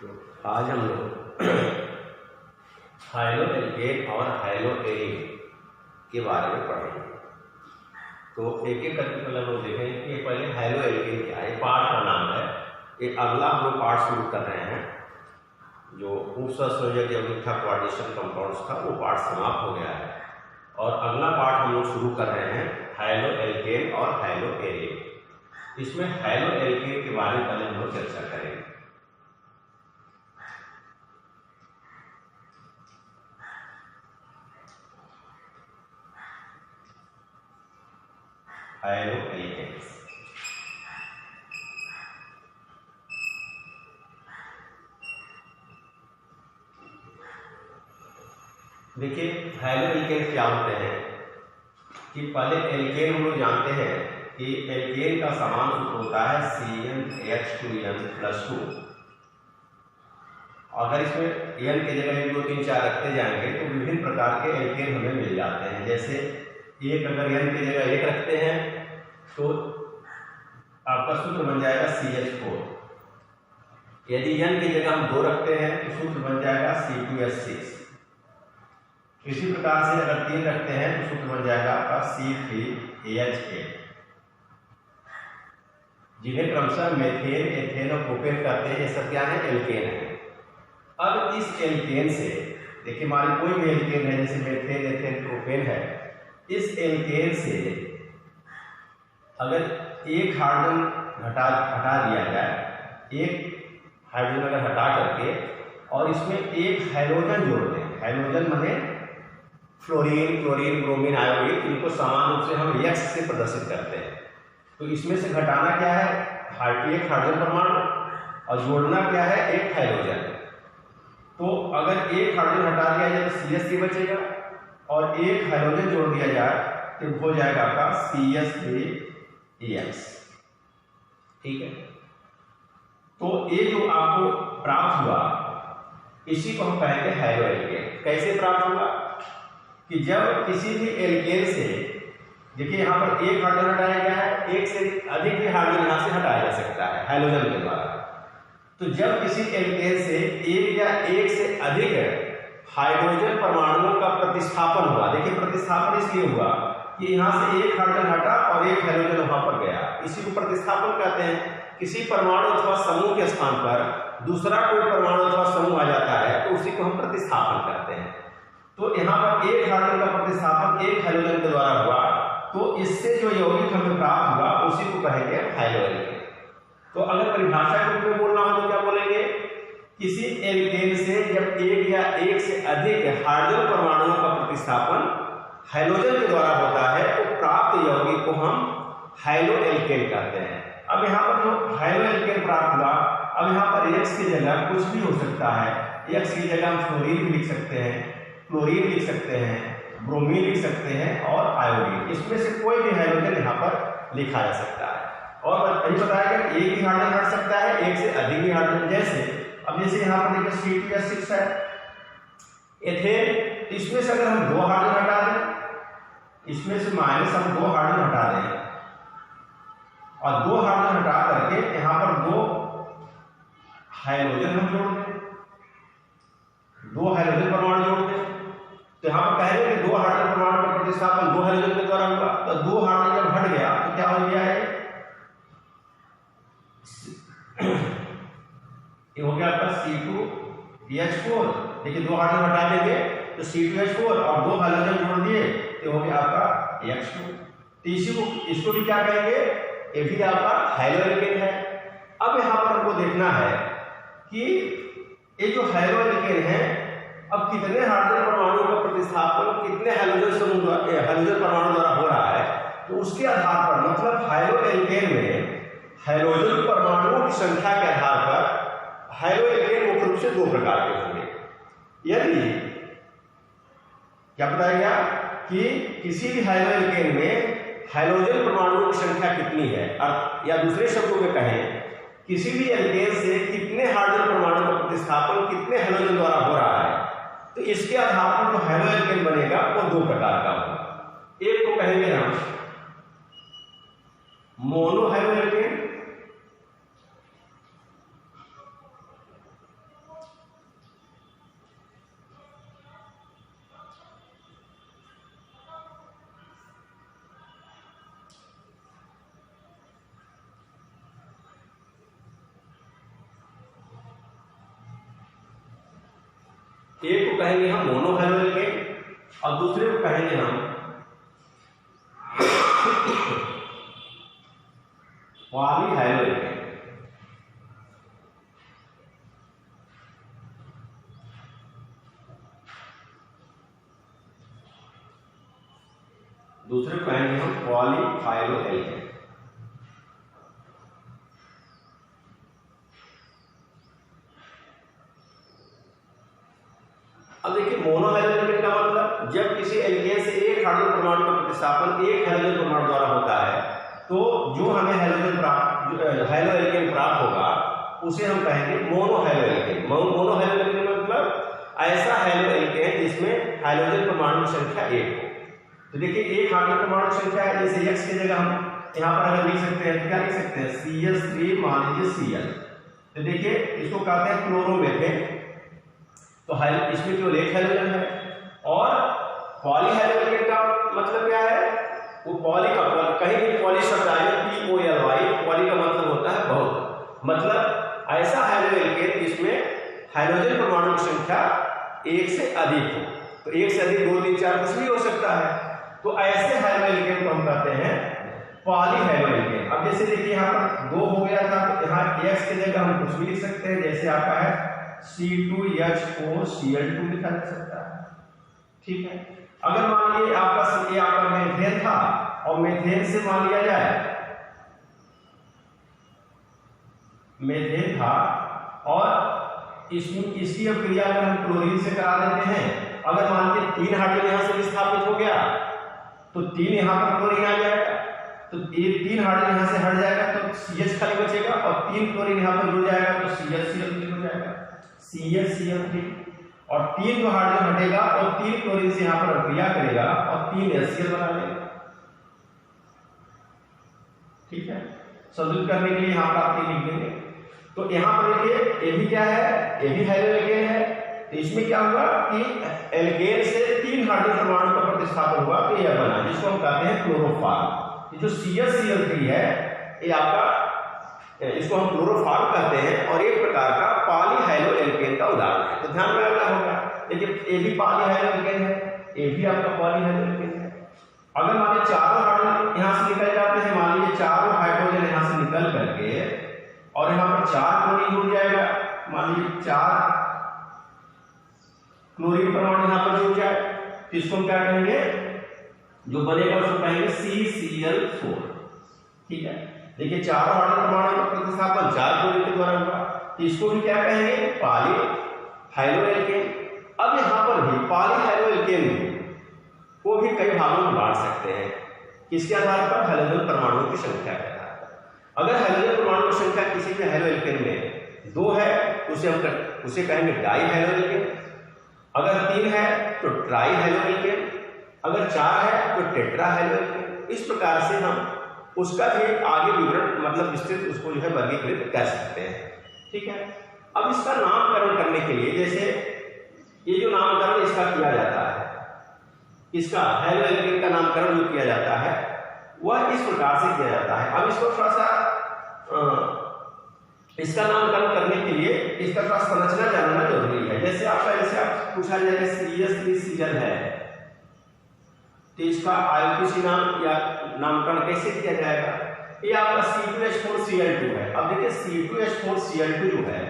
तो आज हम लोग हाइलो एल्केन और हाइलो एरीन के बारे में पढ़ेंगे। तो एक एक करके पहले हम लोग देखेंगे कि पहले हाइलो एल्केन क्या है। पार्ट का नाम है। ये अगला हम लोग पार्ट शुरू कर रहे हैं। जो उपसंयोजक यौगिक था, कोऑर्डिनेशन कंपाउंड्स था, वो पार्ट समाप्त हो गया है और अगला पार्ट हम लोग शुरू कर रहे हैं हाइलो एल्केन और हाइलो एरीन। इसमें हाइलो एल्केन के बारे में पहले हम लोग चर्चा करेंगे। हाइलो एल्केन्स देखिए, हाइलो एल्केन क्या होते हैं कि पहले एल्केन हम लोग जानते हैं कि एल्केन का समान सूत्र होता है CnH2n+2। अगर इसमें n की जगह 1 2 3 4 रखते जाएंगे तो विभिन्न प्रकार के एल्केन हमें मिल जाते हैं। जैसे एक अगर n की जगह 1 रखते हैं तो आपका सूत्र बन जाएगा CH4। यदि n की जगह हम 2 रखते हैं तो सूत्र बन जाएगा C2H6। इसी प्रकार से अगर 3 रखते हैं तो सूत्र बन जाएगा आपका C3H8, जिन्हें क्रमशः मेथेन, एथेन और प्रोपेन कहते हैं। ये सब क्या है? एल्केन है। अब इस एल्केन से देखिए, हमारी कोई भी एल्केन है जैसे मेथेन, एथेन, प्रोपेन है, इस एल्केन से अगर एक हाइड्रोजन हटा दिया जाए, एक हाइड्रोजन अगर हटा करके और इसमें एक हाइड्रोजन जोड़ दें, हाइड्रोजन माने फ्लोरीन, क्लोरीन, ब्रोमीन, आयोडीन, इनको समान रूप से हम X से प्रदर्शित करते हैं। तो इसमें से घटाना क्या है? एक हाइड्रोजन परमाणु और जोड़ना क्या है? एक हाइड्रोजन। तो अगर एक हाइड्रोजन हटा दिया जाए तो CH3 बचेगा और एक हाइड्रोजन जोड़ दिया जाए तो हो जाएगा आपका CH3EX। ठीक है। तो ये जो आपको प्राप्त हुआ इसी को हम कहेंगे हाइलो एल्केन। कैसे प्राप्त हुआ? कि जब किसी भी एल्केन से, देखिए यहाँ पर एक हाइड्रोजन हटाया गया है, एक से अधिक भी हाइड्रोजन यहाँ से हटाया जा सकता है हाइड्रोजन के द्वारा। तो जब किसी एल्केन से एक या एक से अधिक हाइड्रोजन परमाणुओं का प्रतिस्थापन हुआ, देखिए प्रतिस्थापन इसलिए हुआ कि यहाँ से एक हाइड्रोजन हटा और एक हाइड्रोजन वहां पर गया, इसी को प्रतिस्थापन कहते हैं। किसी परमाणु अथवा समूह के स्थान पर दूसरा कोई परमाणु अथवा समूह आ जाता है तो उसी को हम प्रतिस्थापन कहते हैं। तो यहाँ पर एक हाइड्रोजन का प्रतिस्थापन एक हाइड्रोजन के द्वारा हुआ, तो इससे जो यौगिक हमें प्राप्त हुआ उसी को कहेंगे हाइलो एल्केन। तो अगर परिभाषा के रूप में बोलना हो तो क्या बोलेंगे? किसी एल्केन से जब एक या एक से अधिक हाइड्रोजन परमाणुओं का प्रतिस्थापन हाइड्रोजन के द्वारा होता है तो प्राप्त यौगिक को हम हाइलो एल्केन कहते हैं। अब यहाँ पर जो हाइलो एल्केन प्राप्त हुआ, अब यहाँ पर X की जगह कुछ भी हो सकता है। X की जगह हम फ्लोरीन भी लिख सकते हैं, क्लोरीन लिख सकते हैं, ब्रोमीन लिख सकते हैं और आयोडीन। इसमें से कोई भी हाइड्रोजन यहाँ पर लिखा जा सकता है। और यही बताया गया कि एक ही हाइड्रोजन हट सकता है, एक से अधिक भी हाइड्रोजन। जैसे यहाँ पर देखिए C2H6 है, एथेन, इसमें से अगर हम 2 हाइड्रोजन हटा दें, इसमें से माइनस हम 2 हाइड्रोजन हटा दें और 2 हाइड्रोजन हटा करके यहाँ पर 2 हाइड्रोजन हम जोड़ दें, 2 हाइड्रोजन परमाणु जोड़ दें, तो यहाँ पर कह रहे हैं कि 2 हाइड्रोजन परमाणु का प्रतिस्थापन 2 हाइड्रोजन के द्वारा हुआ। तो 2 हाइड्रोजन जब हट गया तो क्या हो गया है? ये हो गया आपका C2H4। देखिए 2 हाइड्रोजन हटा देंगे तो C2H4 और 2 हाइड्रोजन जोड़ दिए तो हो गया आपका H2। तो इसको भी क्या कहेंगे? ये भी आपका हाइलो एल्केन है। अब यहाँ पर हमको देखना है कि ये जो हाइलो एल्केन है, अब कितने हाइड्रोजन परमाणु का प्रतिस्थापन कितने हाइड्रोजन परमाणु द्वारा हो रहा है, तो उसके आधार पर, मतलब हाइलो एल्केन में हाइड्रोजन परमाणुओं की संख्या के आधार पर हाइलो एल्केन मुख्य रूप से 2 प्रकार के होंगे। यदि क्या बताया गया कि किसी भी हाइलो एल्केन में हाइड्रोजन परमाणुओं की संख्या कितनी है, या दूसरे शब्दों में कहें किसी भी एल्केन से कितने हाइड्रोजन परमाणु का प्रतिस्थापन कितने हाइड्रोजन द्वारा हो रहा है, तो इसके आधार पर जो हाइलो एल्केन बनेगा वो 2 प्रकार का होगा। एक को कहेंगे हम मोनो हाइलो एल्केन एक को कहेंगे हम मोनो हैलो एल्केन और दूसरे को कहेंगे हम पॉली हैलो एल्केन। दूसरे को कहेंगे हम पॉली हैलो एल्केन। अब देखिए मोनो हैलोजन का मतलब जब किसी एल्केन से एक हाइड्रोजन परमाणु का प्रतिस्थापन एक हैलोजन परमाणु द्वारा होता है तो जो हमें हैलो एल्केन प्राप्त होगा उसे हम कहेंगे mono halo alkane. Mono halo alkane मतलब ऐसा हैलो एल्केन जिसमें हाइड्रोजन परमाणु की संख्या एक हो। तो देखिए एक हाइड्रोजन परमाणु की संख्या है, जैसे X की जगह हम यहाँ पर अगर लिख सकते हैं तो क्या लिख सकते हैं CH3 मान लीजिए Cl। तो देखिए इसको कहते हैं क्लोरोमेथेन। तो इसमें केवल एक हैलोजन है। और पॉली हैलोजन का मतलब क्या है, वो पॉली का कहीं भी पॉली शब्द आए POLY, पॉली का मतलब होता है बहुत। मतलब ऐसा हैलो एल्केन जिसमें हाइड्रोजन परमाणु की संख्या एक से अधिक हो। तो एक से अधिक 2 3 4 कुछ भी हो सकता है। तो ऐसे हैलो एल्केन को हम कहते हैं पॉली हैलो एल्केन। अब जैसे देखिए यहाँ पर 2 हो गया था तो यहाँ X की जगह हम कुछ भी लिख सकते हैं, जैसे आपका है C2H4Cl2 लिखा जा सकता है। ठीक है। अगर मान लीजिए आपका मेथेन था और मेथेन से मान लिया जाए मेथेन था और इसकी अब क्रिया अगर हम क्लोरीन से करा देते हैं, अगर मान लीजिए 3 हाइड्रोजन यहां से विस्थापित हो गया तो 3 यहां पर क्लोरीन आ जाएगा। तो ये 3 हाइड्रोजन यहां से हट जाएगा तो CH खाली बचेगा और 3 क्लोरीन यहां पर जुड़ जाएगा तो CH हो जाएगा CH और 3 जो हाइड्रोजन हटेगा और 3 क्लोरीन से यहां पर क्रिया करेगा और 3 HCl बना लेगा। ठीक है। संतुलित करने के लिए यहां पर आप लिख देंगे। तो यहां पर देखिए ये भी क्या है, ये भी हैलो एल्केन है। तो इसमें क्या हुआ कि एल्केन से 3 हाइड्रोजन परमाणु का प्रतिस्थापन हुआ तो यह बना, जिसको हम कहते हैं क्लोरोफॉर्म। ये जो CH3 है ये आपका, इसको हम क्लोरोफॉर्म कहते हैं और एक प्रकार का पॉली हैलो एल्केन का उदाहरण है। तो ध्यान रखना होगा, देखिए ये भी पॉली हैलो एल्केन है, ये भी आपका पॉली हैलो एल्केन है। अगर मान लीजिए चारों हाइड्रोजन यहां से निकल जाते हैं, मान लीजिए चारों हाइड्रोजन यहां से निकल करके और यहां पर 4 क्लोरीन जुड़ जाएगा, मान लीजिए 4 क्लोरीन परमाणु यहां पर जुड़ जाए तो इसको हम क्या कहेंगे, जो बनेगा उसको कहेंगे CCl4। ठीक है। देखिए चारों हाइड्रोजन परमाणु का प्रतिस्थापन 4 क्लोरीन के द्वारा हुआ तो इसको भी क्या कहेंगे, पॉली हैलो एल्केन। अब यहां पर भी पॉली हैलो एल्केन को भी कई भागों में बांट सकते हैं। किसके आधार पर, हाइड्रोजन परमाणुओं की संख्या के आधार पर। अगर हाइड्रोजन परमाणु की संख्या किसी भी हैलो एल्केन में 2 है तो उसे कहेंगे डाई हैलो एल्केन। अगर 3 है तो ट्राई हैलो एल्केन, अगर 4 है तो टेट्रा हैलो एल्केन। इस प्रकार से हम उसका भी आगे विवरण मतलब विस्तृत उसको जो है वर्गीकृत कर सकते हैं। ठीक है। अब इसका नामकरण करने के लिए, जैसे ये जो नामकरण इसका किया जाता है, इसका हैलो एल्केन का नामकरण जो किया जाता है वह इस प्रकार से किया जाता है। अब इसको थोड़ा सा इसका नामकरण करने के लिए इसका थोड़ा संरचना जानना जरूरी है। जैसे आप पूछा जाएगा CH3Cl है तो इसका IUPAC नाम या नामकरण कैसे किया जाएगा, ये आपका C2H4Cl2 है। अब देखिए C2H4Cl2 जो है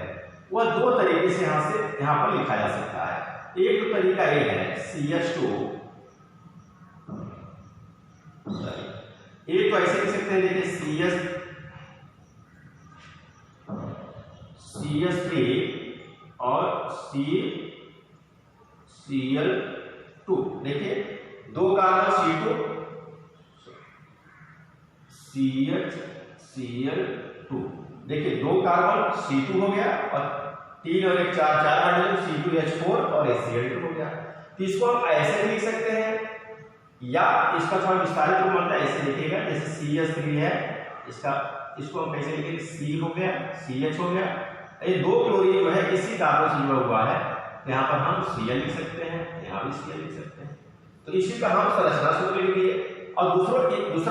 वह 2 तरीके से यहाँ पर लिखा जा सकता है। एक तो तरीका ये है CH2, एक तो ऐसे लिख सकते हैं, देखिए CH3 और CCl2। देखिए 2 कार्बन C2 CHCl2, देखिए 2 कार्बन C2 हो गया और 3 और 1 4 हाइड्रोजन C2H4 और HCl2 हो गया। तो इसको हम ऐसे भी लिख सकते हैं या इसका थोड़ा विस्तारित रूप मतलब ऐसे लिखेगा, जैसे CH3 है इसको हम कैसे लिखेंगे, C हो गया CH हो गया, ये 2 क्लोरीन जो है इसी कार्बन से जुड़ा हुआ है, यहाँ पर हम Cl लिख सकते हैं, यहाँ भी Cl लिख सकते हैं। तो इसी का हम संरचना सूत्र लिख दिए। और दूसरा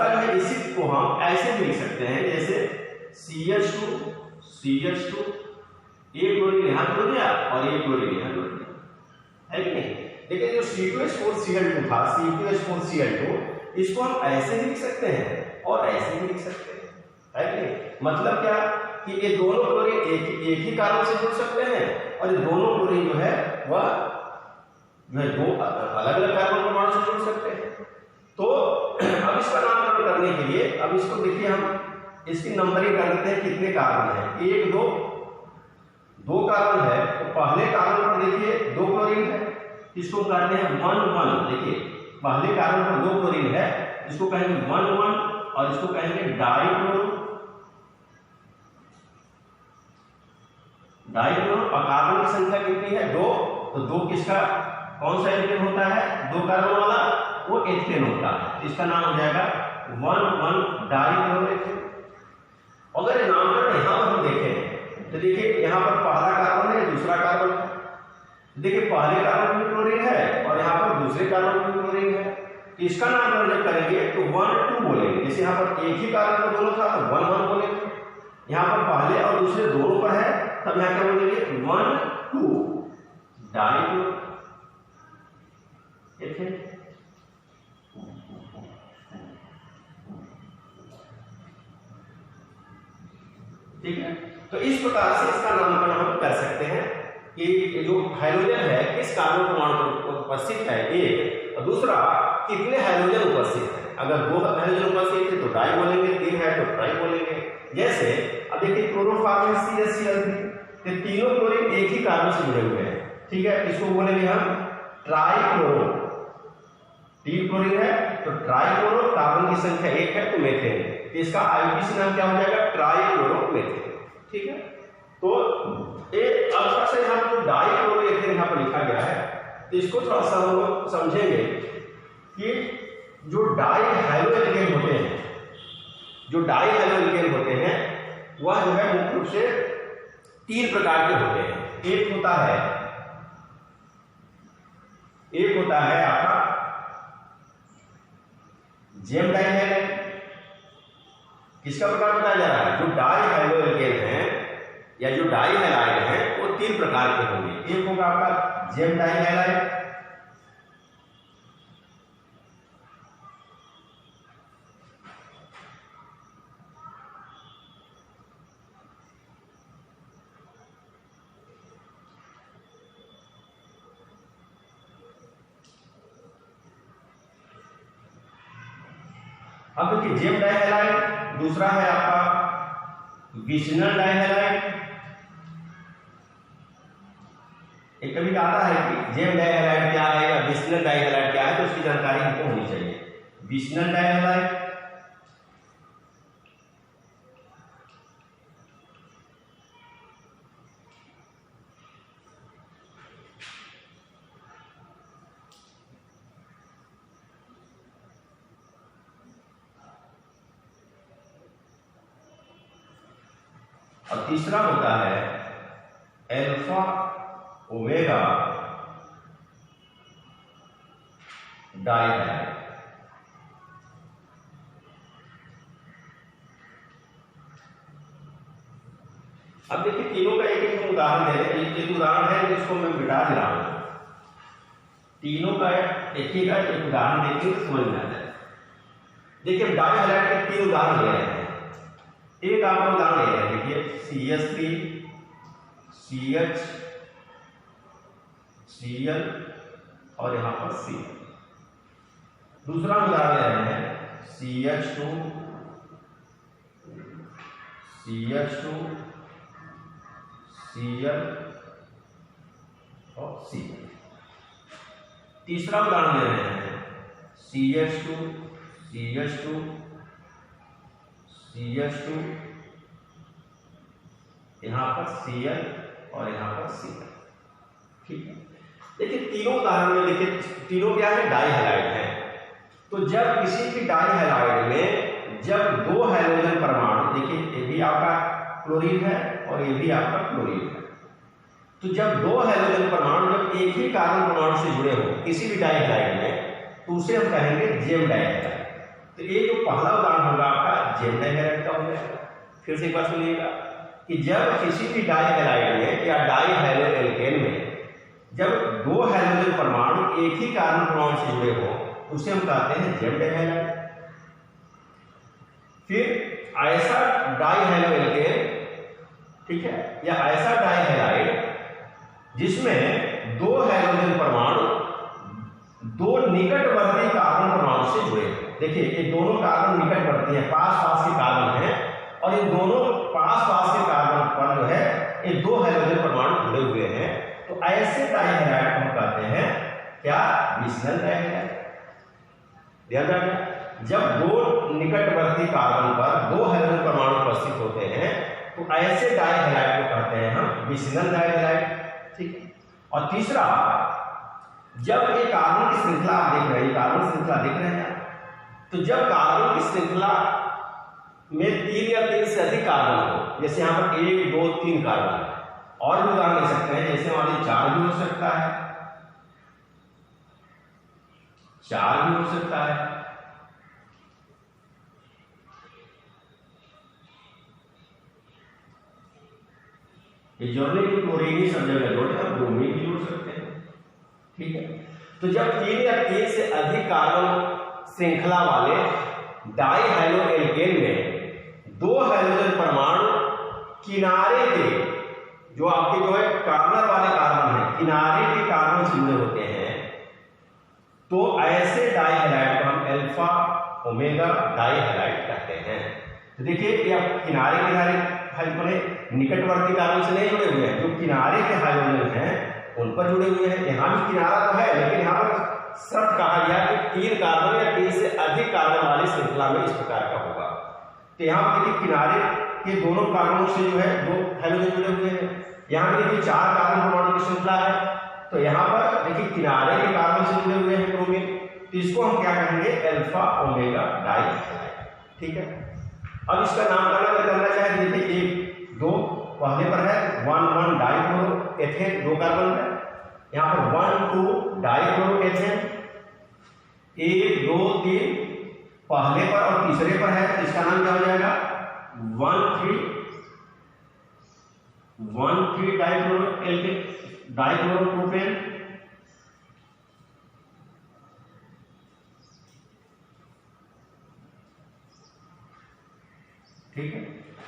जो है इसी को हम ऐसे भी लिख सकते हैं, जैसे CH2 एक क्लोरीन यहाँ जुड़ गया और एक क्लोरीन यहाँ जुड़ गया। है कि नहीं। लेकिन जो C2H4Cl2 था, C2H4Cl2, इसको हम ऐसे भी लिख सकते हैं और ऐसे भी लिख सकते हैं, है कि नहीं। मतलब क्या कि ये दोनों क्लोरीन एक ही कार्बन से जुड़ सकते हैं और ये दोनों क्लोरीन जो है वह दो अलग अलग कार्बन परमाणु से जुड़ सकते हैं। तो अब इसका नामकरण करने के लिए अब इसको देखिए, हम इसकी नंबरिंग कर देते हैं कितने कार्बन है। 1 2 कार्बन है, तो पहले कार्बन पर देखिए 2 क्लोरीन है, इसको कहते हैं 1 1। देखिए पहले कार्बन पर 2 क्लोरीन है, इसको कहेंगे 1 1 और इसको कहेंगे डाइक्लोरो। और कार्बन की संख्या कितनी है 2, तो 2 किसका कौन सा एल्केन होता है, 2 कार्बन वाला, वो एथेन होता है। इसका नाम हो जाएगा 1 1 डाइक्लोरोएथेन। अगर ये नामकरण यहां पर हम देखें तो देखिए यहां पर पहला कार्बन है, दूसरा कार्बन है। देखिए पहले कार्बन में क्लोरीन है और यहाँ पर दूसरे कार्बन में क्लोरीन है, तो इसका नामकरण जब करेंगे तो 1 2 बोलेंगे। जैसे यहाँ पर एक ही कार्बन का दोनों था तो 1 1 बोलेंगे, यहाँ पर पहले और दूसरे दोनों पर है तब यहाँ क्या बोलेंगे 1 2 डाइक्लोरोएथेन। ठीक है, तो इस प्रकार से इसका नामकरण हम कर सकते हैं कि जो हाइड्रोजन है किस कार्बन परमाणु पर उपस्थित है एक, और दूसरा कितने हाइड्रोजन उपस्थित है। अगर 2 हाइड्रोजन उपस्थित है तो डाई बोलेंगे, 3 है तो ट्राई बोलेंगे। जैसे अब देखिए क्लोरोफॉर्म CH3, ये तीनों क्लोरीन एक ही कार्बन से जुड़े हुए हैं, ठीक है, इसको बोलेंगे हम ट्राइक्लोरो। 3 क्लोरीन है तो ट्राइक्लोरो, कार्बन की संख्या 1 है तो मेथेन, तो इसका आईयूपीएसी नाम क्या हो जाएगा ट्राइक्लोरोमेथेन। ठीक है, तो एक अब से हम जो डाइक्लोरोएथेन यहाँ पर लिखा गया है, तो इसको थोड़ा सा हम लोग समझेंगे कि जो डाइहाइड्रोएल्केन होते हैं, जो डाइहाइड्रोएल्केन होते हैं वह जो है मुख्य रूप से 3 प्रकार के होते हैं। एक होता है आपका जेम डाइहाइड्रोएल्केन। किसका प्रकार बताया जा रहा है, जो डाइहाइड्रोएल्केन हैं या जो डाइहैलाइड हैं वो 3 प्रकार के होंगे। एक होगा आपका जेम डाइहैलाइड, अब देखिए जेम डाइहैलाइड। दूसरा है आपका विशनल डाइहैलाइड। एक कभी आता है कि जेम डाइहैलाइड क्या है या विशनल डाइहैलाइड क्या है, तो उसकी जानकारी हमको होनी चाहिए। विशनल डाइहैलाइड और तीसरा होता है अल्फा ओमेगा डाइहैलाइड। अब देखिए तीनों का एक उदाहरण दे रहे हैं। एक उदाहरण है जिसको मैं मिटा दे रहा हूं, तीनों का एक ही का एक उदाहरण देखिए तो समझ में आ जाए। देखिए डाइहैलाइड के 3 उदाहरण ले रहे हैं। एक आपका उदाहरण ले रहे हैं, देखिए CH3 CH Cl और यहां पर Cl। दूसरा उदाहरण ले रहे हैं CH2 CH2 Cl और Cl। तीसरा उदाहरण ले रहे हैं CH2 CH2 CH2 यहां पर Cl और यहां पर Cl। ठीक है, देखिए तीनों उदाहरण में देखिए तीनों क्या है, डाइहैलाइड है। तो जब किसी भी डाइहैलाइड में जब 2 हाइड्रोजन परमाणु, देखिए ये भी आपका क्लोरीन है और ये भी आपका क्लोरीन है, तो जब 2 हाइड्रोजन परमाणु जब एक ही कार्बन परमाणु से जुड़े हो किसी भी डाइहैलाइड में, तो उसे हम कहेंगे जेम डाइहैलाइड। तो ये जो पहला उदाहरण होगा आपका जेम डाइहैलाइड का हो जाएगा। फिर से एक बार सुनिएगा कि जब किसी भी डाइहैलाइड में या डाइहाइड्रोएल्केन में जब दो हाइड्रोजन परमाणु एक ही कार्बन परमाणु से जुड़े हो उसे हम कहते हैं जेड हैलाइड। फिर ऐसा डाइहैलो एल्केन, ठीक है, या ऐसा डाइहैलाइड जिसमें दो हाइड्रोजन परमाणु दो निकटवर्ती कार्बन परमाणु से जुड़े हैं। देखिए ये दोनों कार्बन निकटवर्ती हैं, पास पास के कार्बन हैं, और ये दोनों पास पास के कार्बन पर जो है ये दो हाइड्रोजन परमाणु जुड़े हुए हैं, तो ऐसे डाइहैलाइड हम कहते हैं क्या? विशनल डाइहैलाइड। ध्यान रखना, जब दो निकटवर्ती कार्बन पर दो हाइड्रोजन परमाणु उपस्थित होते हैं तो ऐसे डाइहैलाइड को कहते हैं हम विशनल डाइहैलाइड। ठीक है। और तीसरा, जब ये कार्बन की श्रृंखला आप देख रहे हैं, कार्बन श्रृंखला देख रहे हैं, तो जब कार्बन की श्रृंखला में 3 या 3 से अधिक कार्बन हो, जैसे यहाँ पर 1, 2, 3 कार्बन, और भी उदाहरण ले सकते हैं, जैसे हमारे 4 भी हो सकता है, 4 भी हो सकता है, ये जोड़ने की क्लोरीन ही सब जगह जोड़े, हम ब्रोमीन भी जोड़ सकते हैं। ठीक है। तो जब 3 या 3 से अधिक कार्बन श्रृंखला वाले डाइहैलो एल्केन में दो हाइड्रोजन परमाणु किनारे के, जो आपके जो है कार्बन वाले कार्बन है, किनारे के कार्बन से जुड़े होते हैं, तो ऐसे डाइहैलाइड को हम अल्फा ओमेगा डाइहैलाइड कहते हैं। तो देखिए ये आप किनारे किनारे निकटवर्ती कार्बन से नहीं जुड़े हुए हैं, जो किनारे के हाइड्रोजन हैं उन पर जुड़े हुए हैं। यहाँ भी किनारा तो है, लेकिन यहाँ पर शर्त कहा गया कि 3 कार्बन या 3 से अधिक कार्बन वाली श्रृंखला में इस प्रकार का होगा। तो यहाँ पर देखिए किनारे के दोनों कार्बनों से जो है दो हाइड्रोजन जुड़े हुए हैं। यहाँ पे देखिए 4 कार्बन परमाणु की श्रृंखला है, तो यहाँ पर देखिए किनारे के कार्बन से जुड़े हुए हैं ब्रोमीन, तो इसको हम क्या कहेंगे? Alpha omega dihalide. ठीक है। अब इसका नामकरण अगर करना चाहे, देखिए 1, 2 पहले पर है 1,1 डाइक्लोरोएथेन, 2 कार्बन है, यहाँ पर 1,2 डाइक्लोरोएथेन, 1, 2, 3 पहले पर और तीसरे पर है, तो इसका नाम क्या हो जाएगा? 1,3 डाइक्लोरोप्रोपेन। ठीक है।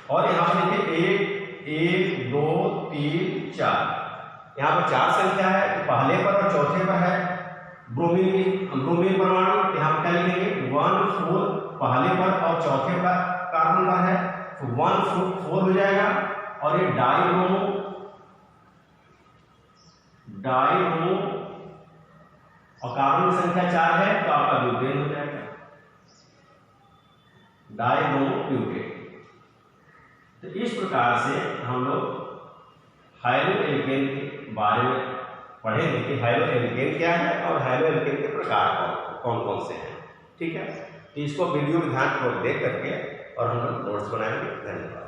और यहां पर देखिए 1, 2, 3, 4, यहां पर 4 संख्या है, तो पहले पर और चौथे पर है ब्रोमीन परमाणु, यहां पर क्या लिखेंगे? 1, 4 पहले पर और चौथे पर कार्बन पर है, तो 1, 4 हो जाएगा। और ये डाइब्रोमो और कार्बन की संख्या 4 है, तो आपका ब्यूटेन हो जाएगा, डाइब्रोमो ब्यूटेन। तो इस प्रकार से हम लोग हाइड्रो एल्केन के बारे में पढ़ेंगे कि हाइड्रो एल्केन क्या है और हाइड्रो एल्केन के प्रकार कौन कौन से हैं। ठीक है। तो इसको वीडियो ध्यानपूर्वक देख करके और हम लोग नोट्स बनाएंगे। धन्यवाद।